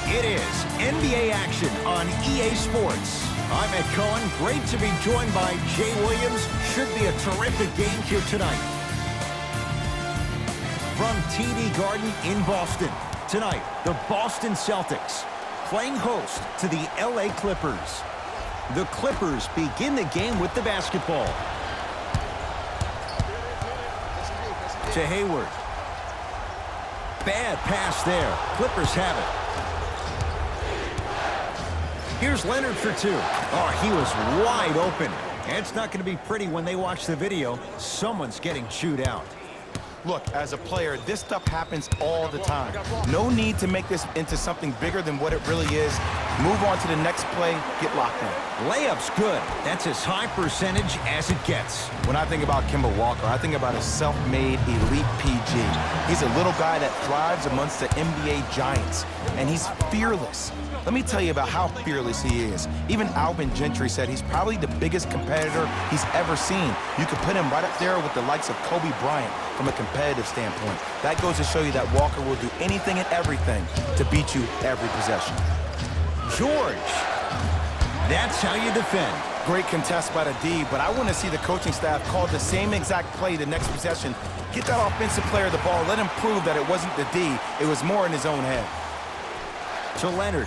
It is NBA action on EA Sports. I'm Ed Cohen. Great to be joined by Jay Williams. Should be a terrific game here tonight. From TD Garden in Boston. Tonight, the Boston Celtics playing host to the LA Clippers. The Clippers begin the game with the basketball. To Hayward. Bad pass there. Clippers have it. Here's Leonard for two. Oh, he was wide open. And it's not going to be pretty when they watch the video. Someone's getting chewed out. Look, as a player, this stuff happens all the time. No need to make this into something bigger than what it really is. Move on to the next play, get locked in. Layup's good. That's as high percentage as it gets. When I think about Kemba Walker, I think about a self-made elite PG. He's a little guy that thrives amongst the NBA giants, and he's fearless. Let me tell you about how fearless he is. Even Alvin Gentry said he's probably the biggest competitor he's ever seen. You could put him right up there with the likes of Kobe Bryant from a competitive standpoint. That goes to show you that Walker will do anything and everything to beat you every possession. George. That's how you defend. Great contest by the D, but I want to see the coaching staff call the same exact play the next possession. Get that offensive player the ball. Let him prove that it wasn't the D. It was more in his own head. To Leonard.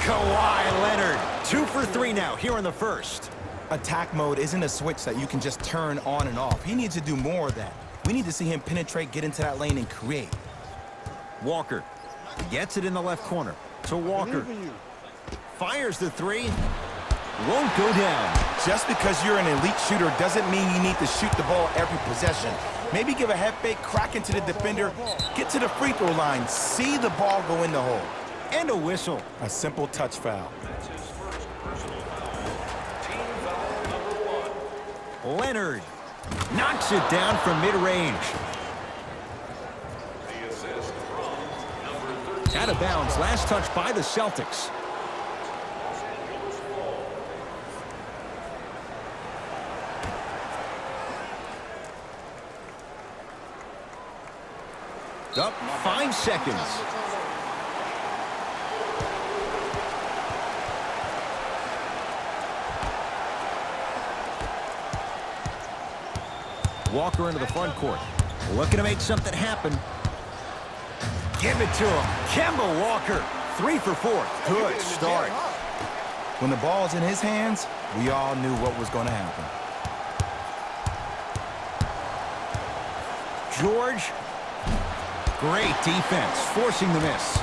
Kawhi Leonard. 2 for 3 now here in the first. Attack mode isn't a switch that you can just turn on and off. He needs to do more of that. We need to see him penetrate, get into that lane, and create. Walker gets it in the left corner. To Walker. Fires the three. Won't go down. Just because you're an elite shooter doesn't mean you need to shoot the ball every possession. Maybe give a head fake, crack into the defender, get to the free throw line, see the ball go in the hole. And a whistle. A simple touch foul. Leonard knocks it down from mid-range. Out of bounds. Last touch by the Celtics. Up 5 seconds. Walker into the front court. Looking to make something happen. Give it to him. Kemba Walker. 3 for 4. Good start. When the ball's in his hands, we all knew what was going to happen. George. Great defense, forcing the miss.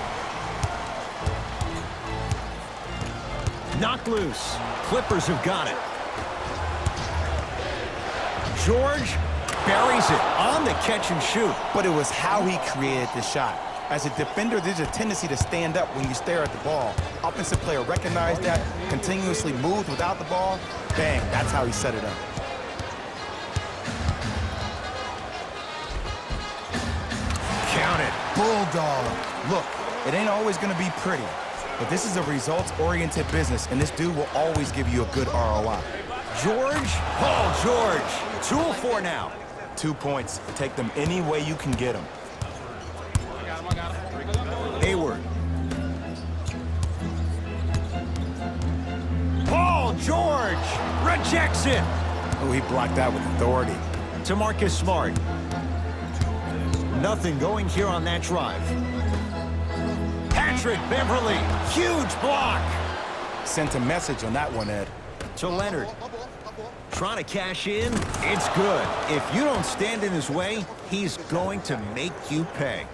Knocked loose. Clippers have got it. George buries it on the catch and shoot. But it was how he created the shot. As a defender, there's a tendency to stand up when you stare at the ball. Offensive player recognized that, continuously moved without the ball. Bang, that's how he set it up. Count it. Bulldog. Look, it ain't always going to be pretty, but this is a results-oriented business, and this dude will always give you a good ROI. George. Oh, George. 2 of 4 now. 2 points. Take them any way you can get them. Hayward. Paul George rejects it. Oh, he blocked that with authority. To Marcus Smart. Nothing going here on that drive. Patrick Beverly. Huge block. Sent a message on that one, Ed. To Leonard. Trying to cash in. It's good. If you don't stand in his way, he's going to make you pay.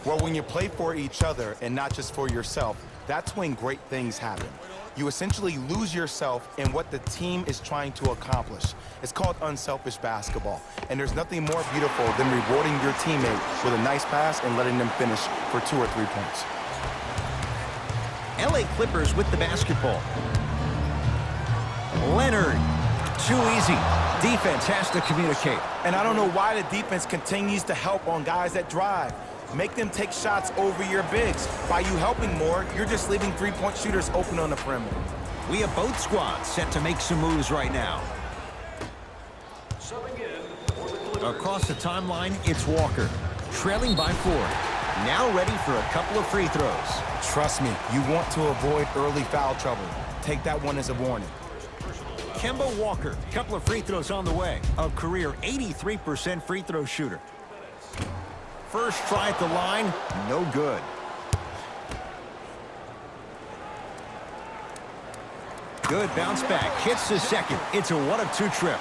Well, when you play for each other and not just for yourself, that's when great things happen. You essentially lose yourself in what the team is trying to accomplish. It's called unselfish basketball. And there's nothing more beautiful than rewarding your teammate with a nice pass and letting them finish for 2 or 3 points. LA Clippers with the basketball. Leonard. Too easy. Defense has to communicate. And I don't know why the defense continues to help on guys that drive. Make them take shots over your bigs. By you helping more, you're just leaving three-point shooters open on the perimeter. We have both squads set to make some moves right now. Across the timeline, it's Walker. trailing by 4. Now ready for a couple of free throws. Trust me, you want to avoid early foul trouble. Take that one as a warning. Kemba Walker, couple of free throws on the way. A career 83% free throw shooter. First try at the line, no good. Good bounce back, hits the second. It's a 1-of-2 trip.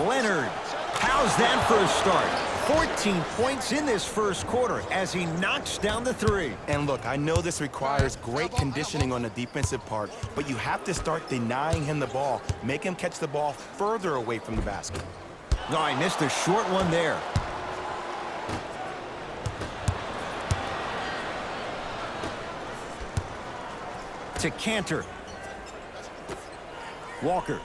Leonard, how's that for a start? 14 points in this first quarter as he knocks down the 3. And look, I know this requires great conditioning on the defensive part, but you have to start denying him the ball. Make him catch the ball further away from the basket. No, I missed a short one there. To Cantor. Walker.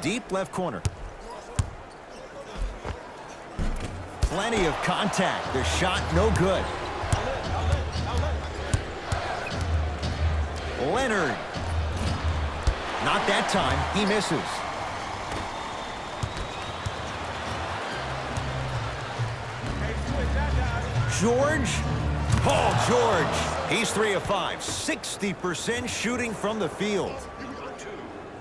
Deep left corner. Plenty of contact. The shot no good. Leonard. Not that time. He misses. George. Paul George. He's 3 of 5. 60% shooting from the field.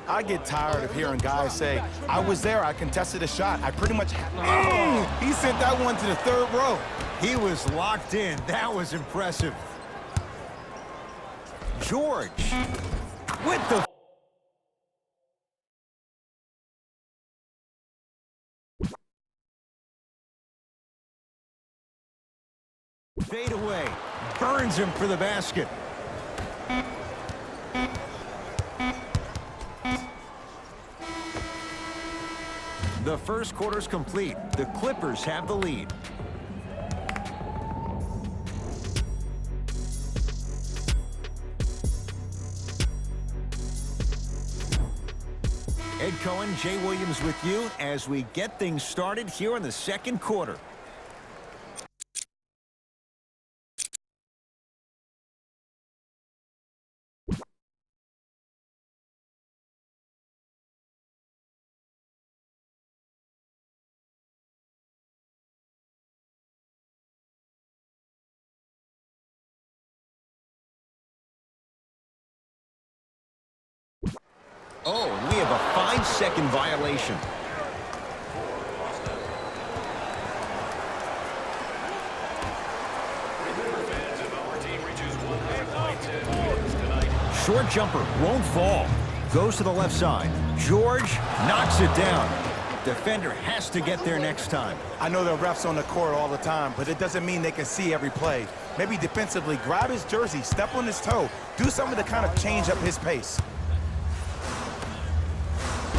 I get tired of hearing guys say, I was there, I contested a shot. I pretty much he sent that one to the 3rd row. He was locked in. That was impressive. George with the fade away. Burns him for the basket. The first quarter's complete. The Clippers have the lead. Ed Cohen, Jay Williams with you as we get things started here in the second quarter. Oh, and we have a 5-second violation. Short jumper won't fall. Goes to the left side. George knocks it down. Defender has to get there next time. I know there are refs on the court all the time, but it doesn't mean they can see every play. Maybe defensively, grab his jersey, step on his toe, do something to kind of change up his pace.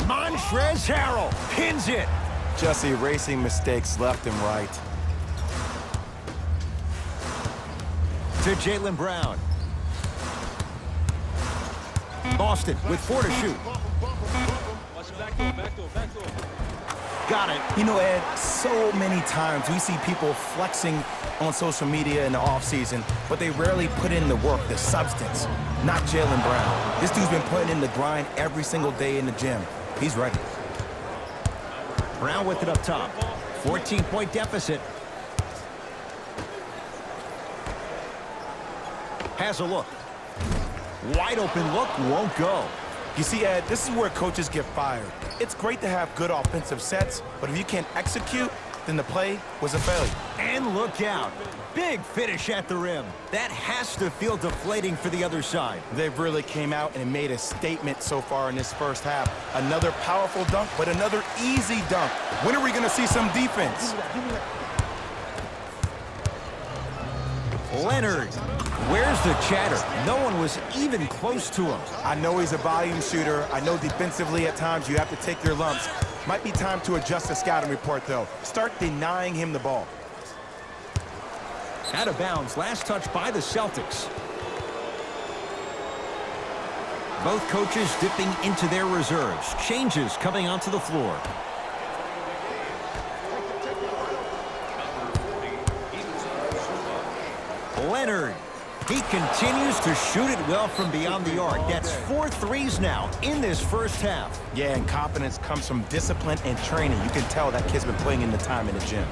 Montrezl Harrell pins it. Just erasing mistakes left and right. To Jaylen Brown. Boston with 4 to shoot. Got it. You know, Ed, so many times we see people flexing on social media in the offseason, but they rarely put in the work, the substance. Not Jaylen Brown. This dude's been putting in the grind every single day in the gym. He's ready. Brown with it up top. 14-point deficit. Has a look. Wide open look, won't go. You see, Ed, this is where coaches get fired. It's great to have good offensive sets, but if you can't execute, then the play was a failure. And look out. Big finish at the rim. That has to feel deflating for the other side. They've really came out and made a statement so far in this first half. Another powerful dunk, but another easy dunk. When are we going to see some defense? Leonard. Where's the chatter? No one was even close to him. I know he's a volume shooter. I know defensively at times you have to take your lumps. Might be time to adjust the scouting report, though. Start denying him the ball. Out of bounds. Last touch by the Celtics. Both coaches dipping into their reserves. Changes coming onto the floor. Leonard He continues to shoot it well from beyond the arc. That's 4 threes now in this first half. Yeah, and confidence comes from discipline and training. You can tell that kid's been putting in the time in the gym.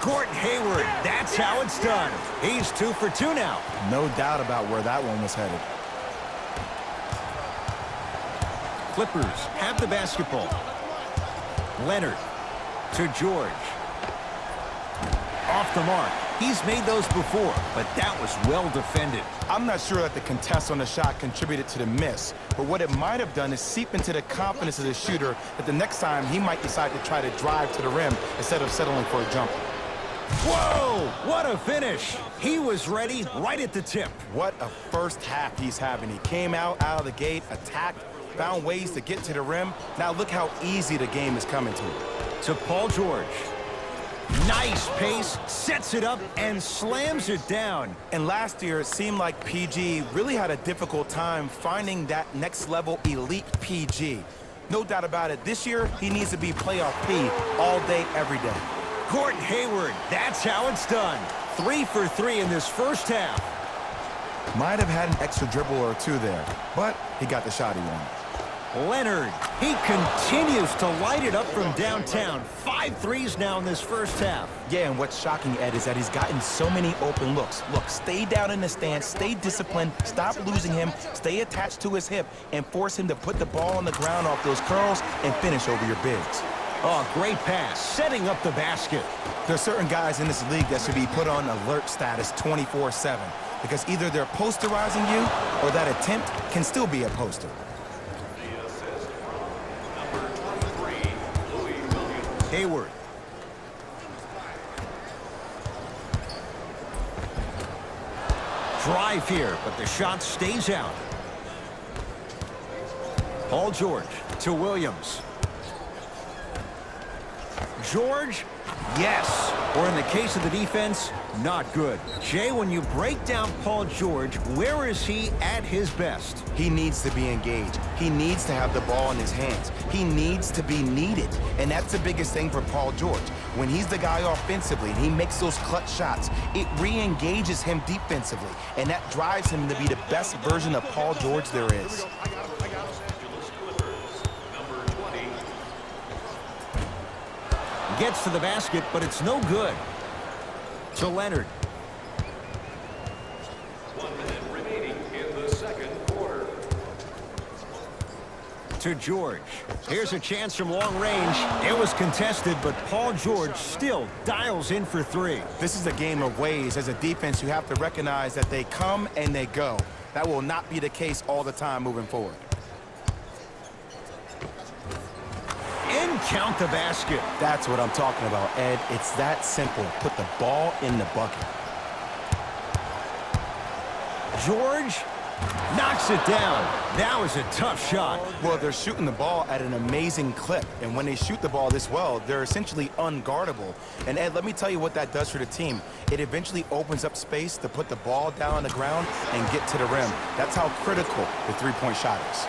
Gordon Hayward, that's how it's done. He's 2 for 2 now. No doubt about where that one was headed. Clippers have the basketball. Leonard to George. Off the mark. He's made those before, but that was well defended. I'm not sure that the contest on the shot contributed to the miss, but what it might have done is seep into the confidence of the shooter that the next time he might decide to try to drive to the rim instead of settling for a jumper. Whoa, what a finish. He was ready right at the tip. What a first half he's having. He came out of the gate, attacked, found ways to get to the rim. Now look how easy the game is coming to him. To Paul George. Nice pace, sets it up, and slams it down. And last year, it seemed like PG really had a difficult time finding that next-level elite PG. No doubt about it, this year, he needs to be playoff P all day, every day. Gordon Hayward, that's how it's done. 3 for 3 in this first half. Might have had an extra dribble or two there, but he got the shot he wanted. Leonard, he continues to light it up from downtown. 5 threes now in this first half. Yeah, and what's shocking, Ed, is that he's gotten so many open looks. Look, stay down in the stance, stay disciplined, stop losing him, stay attached to his hip, and force him to put the ball on the ground off those curls and finish over your bigs. Oh, great pass, setting up the basket. There are certain guys in this league that should be put on alert status 24/7 because either they're posterizing you or that attempt can still be a poster. Hayward. Drive here, but the shot stays out. Paul George to Williams. George, yes. Or in the case of the defense, not good. Jay, when you break down Paul George, where is he at his best? He needs to be engaged. He needs to have the ball in his hands. He needs to be needed. And that's the biggest thing for Paul George. When he's the guy offensively and he makes those clutch shots, it re-engages him defensively. And that drives him to be the best version of Paul George there is. Gets to the basket, but it's no good. To Leonard. 1 minute remaining in the second quarter. To George. Here's a chance from long range. It was contested, but Paul George still dials in for 3. This is a game of ways. As a defense, you have to recognize that they come and they go. That will not be the case all the time moving forward. Count the basket. That's what I'm talking about, Ed. It's that simple. Put the ball in the bucket. George knocks it down. That was a tough shot. Well, they're shooting the ball at an amazing clip. And when they shoot the ball this well, they're essentially unguardable. And, Ed, let me tell you what that does for the team. It eventually opens up space to put the ball down on the ground and get to the rim. That's how critical the three-point shot is.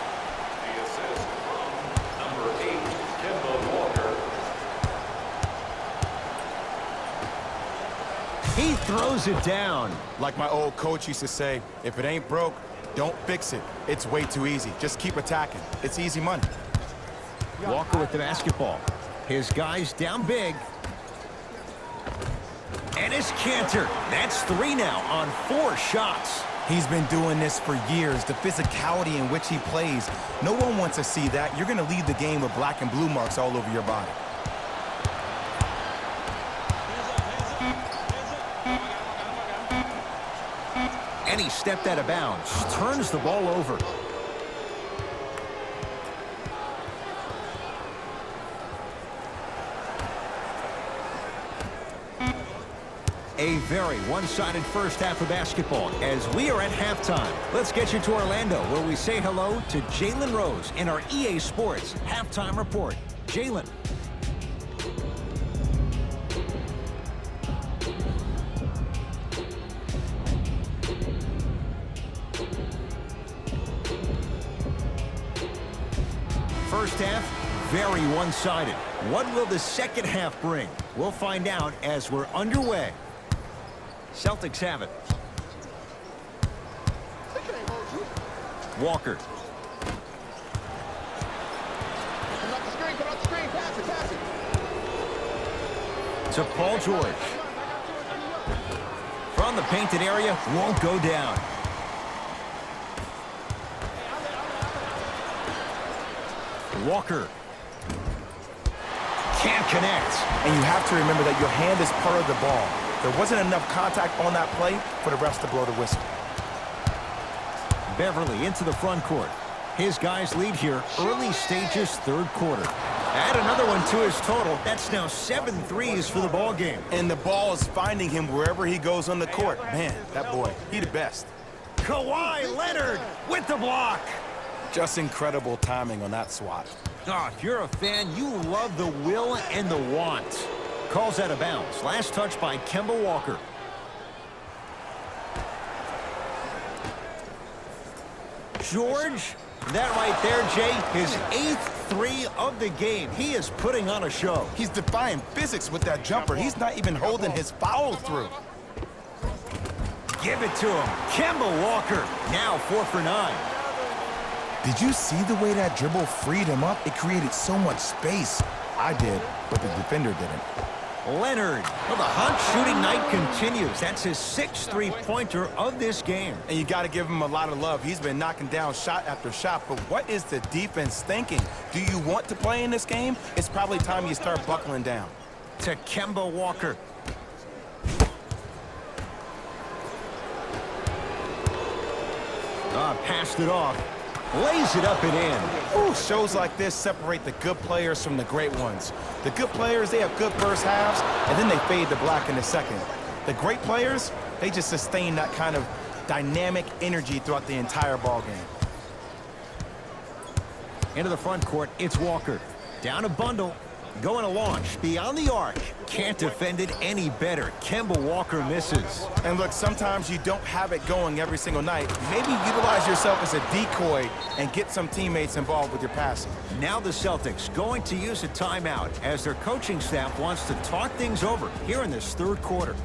He throws it down. Like my old coach used to say, if it ain't broke, don't fix it. It's way too easy. Just keep attacking. It's easy money. Walker with the basketball. His guys down big. And it's Cantor. That's 3 now on 4 shots. He's been doing this for years. The physicality in which he plays. No one wants to see that. You're going to leave the game with black and blue marks all over your body. And he stepped out of bounds. Turns the ball over. A very one-sided first half of basketball as we are at halftime. Let's get you to Orlando, where we say hello to Jalen Rose in our EA Sports Halftime Report. Jalen. First half, very one-sided. What will the second half bring? We'll find out as we're underway. Celtics have it. Walker. To Paul George. From the painted area, won't go down. Walker. Can't connect. And you have to remember that your hand is part of the ball. There wasn't enough contact on that play for the refs to blow the whistle. Beverly into the front court. His guys lead here early stages, third quarter. Add another one to his total. That's now 7 threes for the ball game. And the ball is finding him wherever he goes on the court. Man, that boy, he the best. Kawhi Leonard with the block. Just incredible timing on that swat. Oh, if you're a fan, you love the will and the want. Calls out of bounds. Last touch by Kemba Walker. George, that right there, Jay, his 8th three of the game. He is putting on a show. He's defying physics with that jumper. He's not even holding his foul through. Give it to him. Kemba Walker, now 4 for 9. Did you see the way that dribble freed him up? It created so much space. I did, but the defender didn't. Leonard. Well, the hot shooting night continues. That's his 6th three-pointer of this game. And you got to give him a lot of love. He's been knocking down shot after shot. But what is the defense thinking? Do you want to play in this game? It's probably time you start buckling down. To Kemba Walker. Passed it off. Lays it up and in. Ooh, shows like this separate the good players from the great ones. The good players, they have good first halves, and then they fade to black in the second. The great players, they just sustain that kind of dynamic energy throughout the entire ball game. Into the front court, it's Walker. Down a bundle. Going to launch. Beyond the arc. Can't defend it any better. Kemba Walker misses. And look, sometimes you don't have it going every single night. Maybe utilize yourself as a decoy and get some teammates involved with your passing. Now the Celtics going to use a timeout as their coaching staff wants to talk things over here in this third quarter.